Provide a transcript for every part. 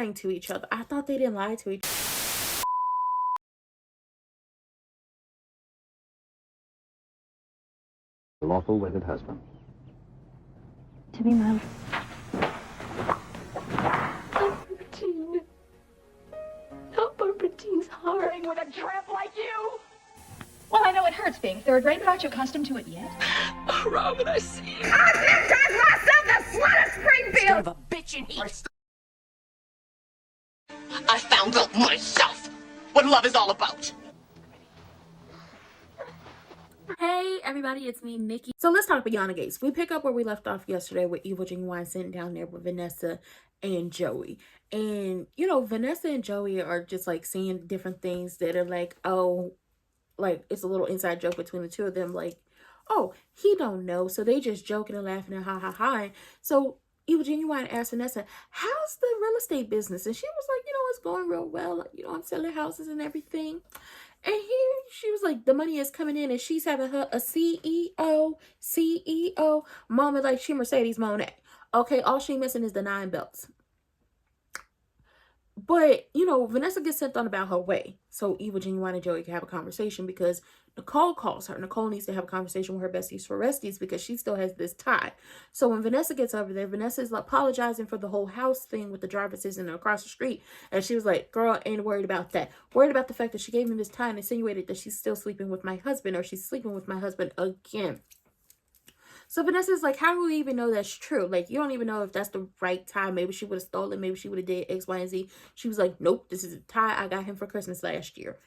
lying to each other. I thought they didn't lie to each other. Lawful wedded husband. To be Mom. Bertine. Not Bertine's heart. With a tramp like you. Well, I know it hurts being third rate, but aren't you accustomed to it yet? Oh, Robin, I see you. I baptized myself the slut of Springfield! Son of a bitch in heat. I found out myself what love is all about. Hey everybody, it's me, Nikki. So let's talk Beyond the Gates. We pick up where we left off yesterday with Evil Genuine sitting down there with Vanessa and Joey. And, you know, Vanessa and Joey are just like saying different things that are like, oh, like it's a little inside joke between the two of them. Like, oh, he don't know. So they just joking and laughing and ha ha ha. So Evil Genuine asked Vanessa, how's the real estate business? And she was like, you know, it's going real well. You know, I'm selling houses and everything. And she was like, the money is coming in, and she's having her a CEO moment like she Mercedes Monet. Okay, all she missing is the 9 belts. But, you know, Vanessa gets sent on about her way. So Evil Genuine and Joey can have a conversation because Nicole calls her. Nicole needs to have a conversation with her besties for resties because she still has this tie. So when Vanessa gets over there, Vanessa is apologizing for the whole house thing with the driveresses and across the street. And she was like, girl, ain't worried about that. Worried about the fact that she gave him this tie and insinuated that she's still sleeping with my husband, or she's sleeping with my husband again. So Vanessa's like, how do we even know that's true? Like, you don't even know if that's the right tie. Maybe she would have stolen. Maybe she would have did X, Y, and Z. She was like, nope, this is a tie I got him for Christmas last year.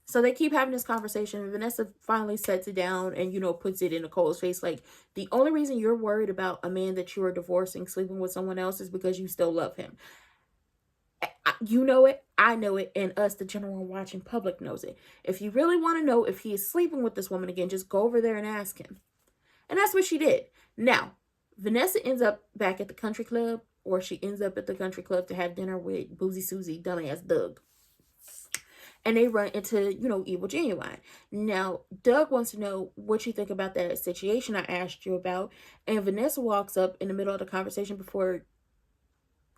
So they keep having this conversation. And Vanessa finally sets it down and, you know, puts it in Nicole's face. Like, the only reason you're worried about a man that you are divorcing, sleeping with someone else, is because you still love him. You know it, I know it, and us, the general watching public, knows it. If you really want to know if he is sleeping with this woman again, just go over there and ask him. And that's what she did. Now, Vanessa ends up back at the country club, or she ends up at the country club to have dinner with Boozy Susie, dumbass Doug. And they run into, you know, Evil Genuine. Now, Doug wants to know what you think about that situation I asked you about. And Vanessa walks up in the middle of the conversation before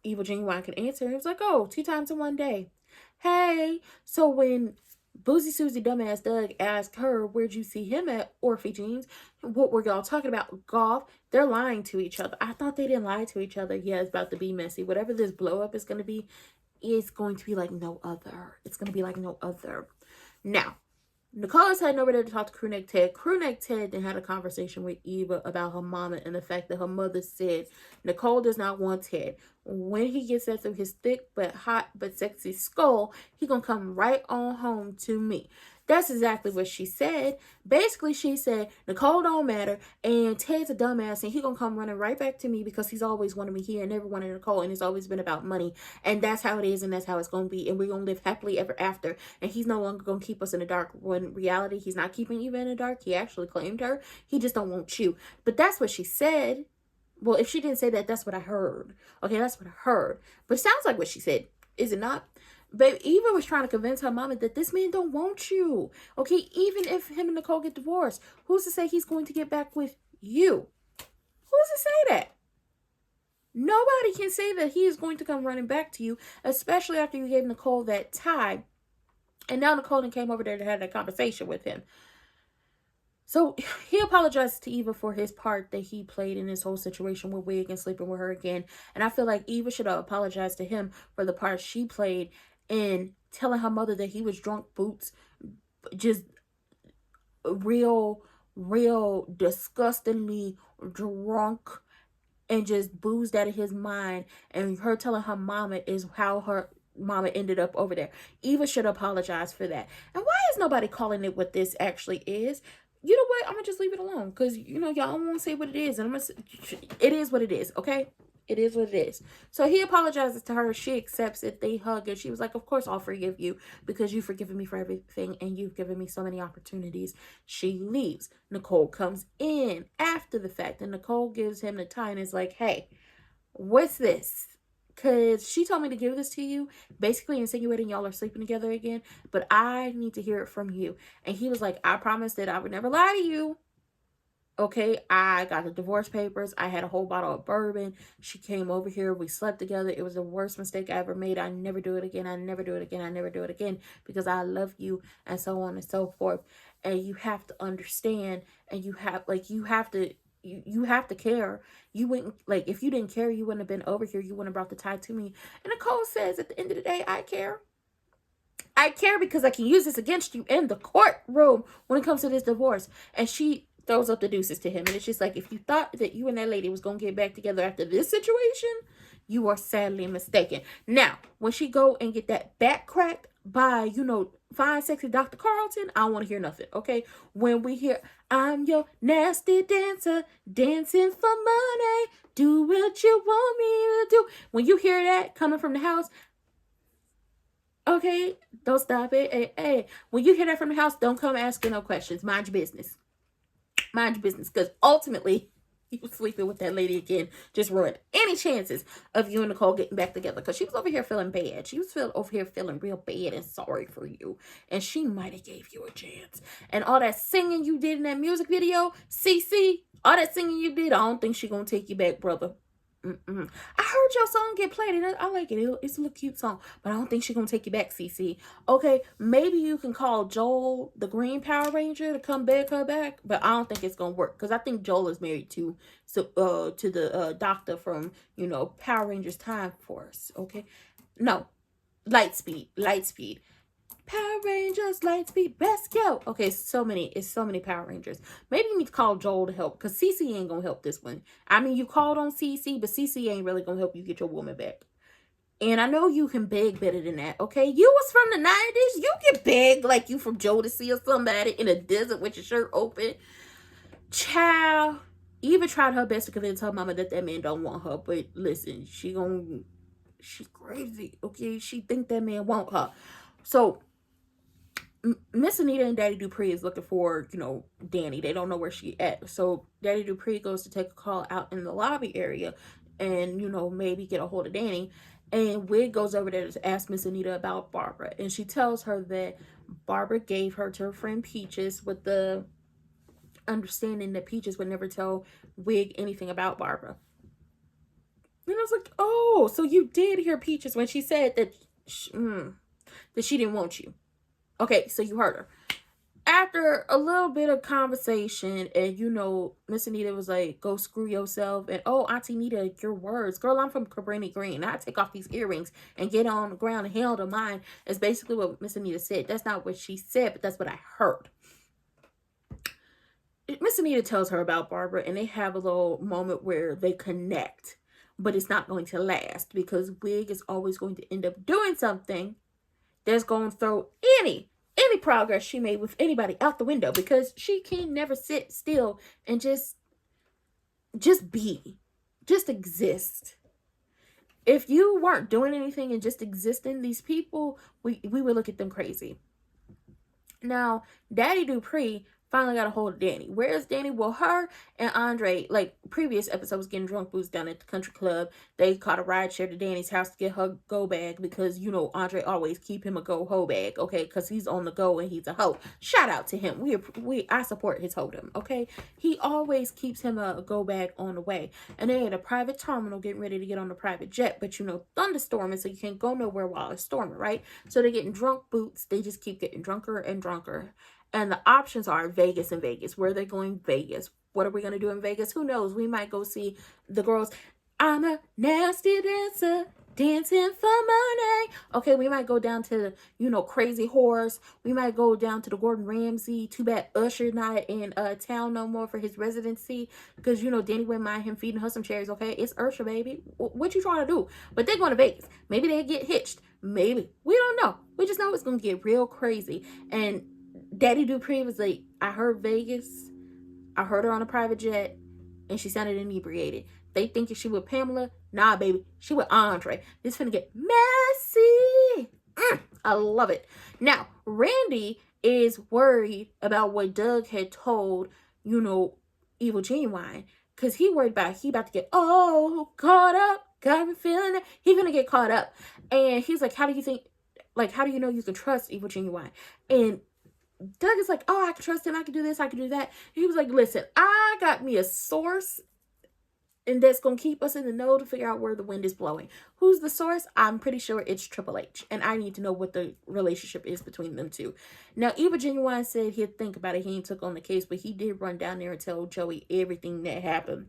Evil Genuine can answer. It was like, oh, 2 times in one day. Hey, so when Boozy Susie dumbass Doug asked her, where'd you see him at Orphe Jeans? What were y'all talking about? Golf? They're lying to each other. I thought they didn't lie to each other. Yeah, it's about to be messy. Whatever this blow up is going to be, it's going to be like no other. It's going to be like no other. Now, Nicole is heading over there to talk to Crewneck Ted. Crewneck Ted then had a conversation with Eva about her mama and the fact that her mother said Nicole does not want Ted. When he gets that through his thick but hot but sexy skull, he gonna come right on home to me. That's exactly what she said. Basically, she said, Nicole don't matter, and Ted's a dumbass, and he gonna come running right back to me because he's always wanted me here and never wanted Nicole, and it's always been about money, and that's how it is, and that's how it's gonna be, and we're gonna live happily ever after, and he's no longer gonna keep us in the dark. When in reality, he's not keeping Eva in the dark. He actually claimed her. He just don't want you. But that's what she said. Well, if she didn't say that, that's what I heard. Okay, that's what I heard. But it sounds like what she said. Is it not? But Eva was trying to convince her mama that this man don't want you. Okay, even if him and Nicole get divorced, who's to say he's going to get back with you? Who's to say that? Nobody can say that he is going to come running back to you, especially after you gave Nicole that tie. And now Nicole came over there to have that conversation with him. So he apologized to Eva for his part that he played in this whole situation with Wig and sleeping with her again. And I feel like Eva should have apologized to him for the part she played in telling her mother that he was drunk boots, just real disgustingly drunk and just boozed out of his mind. And her telling her mama is how her mama ended up over there. Eva should apologize for that. And why is nobody calling it what this actually is? You know what? I'm going to just leave it alone. Because, you know, y'all won't say what it is. And I'm going to it is what it is. Okay? It is what it is. So he apologizes to her. She accepts it. They hug. And she was like, of course I'll forgive you. Because you've forgiven me for everything. And you've given me so many opportunities. She leaves. Nicole comes in after the fact. And Nicole gives him the tie and is like, hey, what's this? Because she told me to give this to you, basically insinuating y'all are sleeping together again, but I need to hear it from you. And he was like, I promised that I would never lie to you. Okay, I got the divorce papers. I had a whole bottle of bourbon. She came over here. We slept together. It was the worst mistake I ever made. I never do it again. I never do it again. I never do it again because I love you, and so on and so forth. And you have to understand, and you have you have to care. You wouldn't, like, if you didn't care, you wouldn't have been over here. You wouldn't have brought the tie to me. And Nicole says, at the end of the day, I care. I care because I can use this against you in the courtroom when it comes to this divorce. And she throws up the deuces to him. And it's just like, if you thought that you and that lady was going to get back together after this situation, you are sadly mistaken. Now, when she go and get that back cracked by, you know, fine, sexy Dr. Carlton, I don't want to hear nothing, okay? When we hear, I'm your nasty dancer, dancing for money, do what you want me to do. When you hear that coming from the house, okay, don't stop it. Hey, when you hear that from the house, don't come asking no questions. Mind your business. Mind your business. Because ultimately, you was sleeping with that lady again. Just ruined any chances of you and Nicole getting back together. Because she was over here feeling bad. She was over here feeling real bad and sorry for you. And she might have gave you a chance. And all that singing you did in that music video, CC, all that singing you did, I don't think she gonna take you back, brother. I heard your song get played and I like it. It's a little cute song, but I don't think she's gonna take you back, CC. Okay, maybe you can call Joel, the Green Power Ranger, to come back her back, but I don't think it's gonna work because I think Joel is married to the doctor from, you know, Power Rangers Time Force. Okay, no, Lightspeed. Power Rangers, Lightspeed, rescue. Okay, it's so many Power Rangers. Maybe you need to call Joel to help, because CC ain't gonna help this one. I mean, you called on CC, but CC ain't really gonna help you get your woman back. And I know you can beg better than that, okay? You was from the 90s. You can beg like you from Jodeci or somebody in a desert with your shirt open. Child, Eva tried her best to convince her mama that man don't want her, but listen, she's crazy, okay? She think that man want her. So Miss Anita and Daddy Dupree is looking for, you know, Danny. They don't know where she at. So Daddy Dupree goes to take a call out in the lobby area and, you know, maybe get a hold of Danny. And Wig goes over there to ask Miss Anita about Barbara. And she tells her that Barbara gave her to her friend Peaches with the understanding that Peaches would never tell Wig anything about Barbara. And I was like, oh, so you did hear Peaches when she said that she didn't want you. Okay, so you heard her. After a little bit of conversation, and, you know, Miss Anita was like, go screw yourself. And, oh, Auntie Nita, your words. Girl, I'm from Cabrini Green. I take off these earrings and get on the ground and hell to mine. Is basically what Miss Anita said. That's not what she said, but that's what I heard. Miss Anita tells her about Barbara, and they have a little moment where they connect. But it's not going to last, because Wig is always going to end up doing something that's going to throw any progress she made with anybody out the window, because she can never sit still and just exist. If you weren't doing anything and just existing, these people, we would look at them crazy. Now, Daddy Dupree finally got a hold of Danny. Where's Danny? Well, her and Andre, like previous episodes, getting drunk boots down at the country club. They caught a ride share to Danny's house to get her go bag, because, you know, Andre always keep him a go ho bag, okay? Because he's on the go and he's a hoe. Shout out to him. I support his hold'em, okay? He always keeps him a go bag on the way. And they at a private terminal getting ready to get on the private jet, but, you know, thunderstorming, so you can't go nowhere while it's storming, right? So they're getting drunk boots. They just keep getting drunker and drunker. And the options are Vegas and Vegas. Where are they going? Vegas. What are we going to do in Vegas? Who knows? We might go see the girls. I'm a nasty dancer, dancing for money. Okay, we might go down to, you know, Crazy Horse. We might go down to the Gordon Ramsay. Too bad Usher not in town no more for his residency, because, you know, Danny wouldn't mind him feeding her some cherries, okay? It's Usher, baby. What you trying to do? But they're going to Vegas. Maybe they get hitched. Maybe. We don't know. We just know it's going to get real crazy. And Daddy Dupree was like, I heard Vegas. I heard her on a private jet, and she sounded inebriated. They think she with Pamela. Nah, baby. She with Andre. This finna get messy. I love it. Now, Randy is worried about what Doug had told, you know, Evil Genuine. Because he worried about he about to get, caught up. Got me feeling it. He gonna get caught up. And he's like, how do you know you can trust Evil Genuine? And Doug is like, oh, I can trust him. I can do this. I can do that. He was like, listen, I got me a source, and that's going to keep us in the know to figure out where the wind is blowing. Who's the source? I'm pretty sure it's Triple H. And I need to know what the relationship is between them two. Now, Eva Genuine said he'd think about it. He ain't took on the case, but he did run down there and tell Joey everything that happened.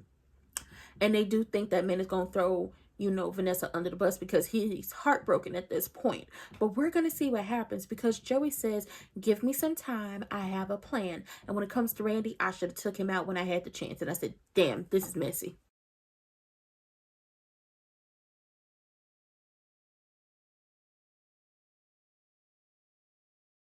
And they do think that man is going to throw, you know, Vanessa under the bus because he's heartbroken at this point. But we're going to see what happens because Joey says, give me some time. I have a plan. And when it comes to Randy, I should have took him out when I had the chance. And I said, damn, this is messy.